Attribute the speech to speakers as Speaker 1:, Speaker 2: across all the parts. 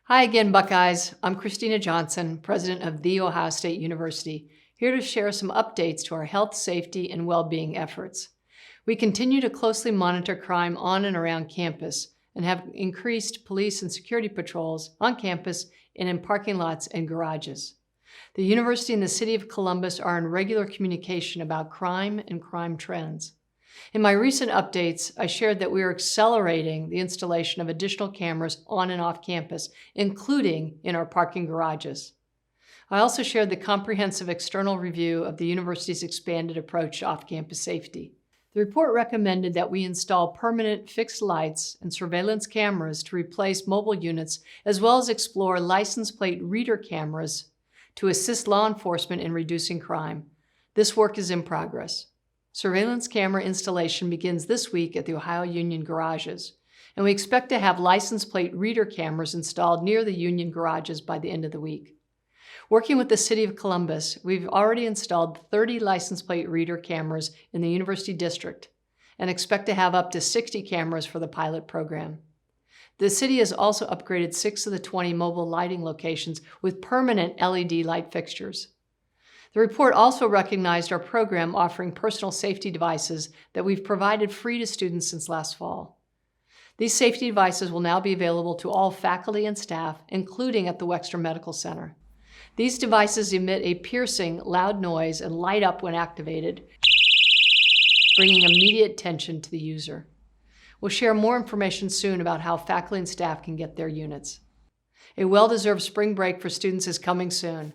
Speaker 1: Hi again, Buckeyes. I'm Kristina Johnson, president of The Ohio State University, here to share some updates to our health, safety, and well-being efforts. We continue to closely monitor crime on and around campus and have increased police and security patrols on campus and in parking lots and garages. The university and the city of Columbus are in regular communication about crime and crime trends. In my recent updates, I shared that we are accelerating the installation of additional cameras on and off campus, including in our parking garages. I also shared the comprehensive external review of the university's expanded approach to off-campus safety. The report recommended that we install permanent fixed lights and surveillance cameras to replace mobile units, as well as explore license plate reader cameras to assist law enforcement in reducing crime. This work is in progress. Surveillance camera installation begins this week at the Ohio Union garages, and we expect to have license plate reader cameras installed near the Union garages by the end of the week. Working with the City of Columbus, we've already installed 30 license plate reader cameras in the University District and expect to have up to 60 cameras for the pilot program. The city has also upgraded 6 of the 20 mobile lighting locations with permanent LED light fixtures. The report also recognized our program offering personal safety devices that we've provided free to students since last fall. These safety devices will now be available to all faculty and staff, including at the Wexner Medical Center. These devices emit a piercing, loud noise and light up when activated, bringing immediate attention to the user. We'll share more information soon about how faculty and staff can get their units. A well-deserved spring break for students is coming soon.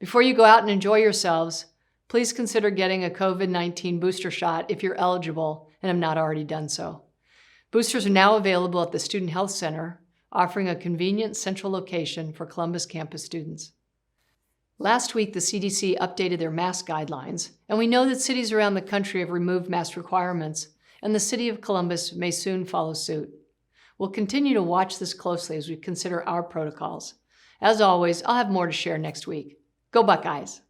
Speaker 1: Before you go out and enjoy yourselves, please consider getting a COVID-19 booster shot if you're eligible and have not already done so. Boosters are now available at the Student Health Center, offering a convenient central location for Columbus campus students. Last week, the CDC updated their mask guidelines, and we know that cities around the country have removed mask requirements, and the City of Columbus may soon follow suit. We'll continue to watch this closely as we consider our protocols. As always, I'll have more to share next week. Go Buckeyes!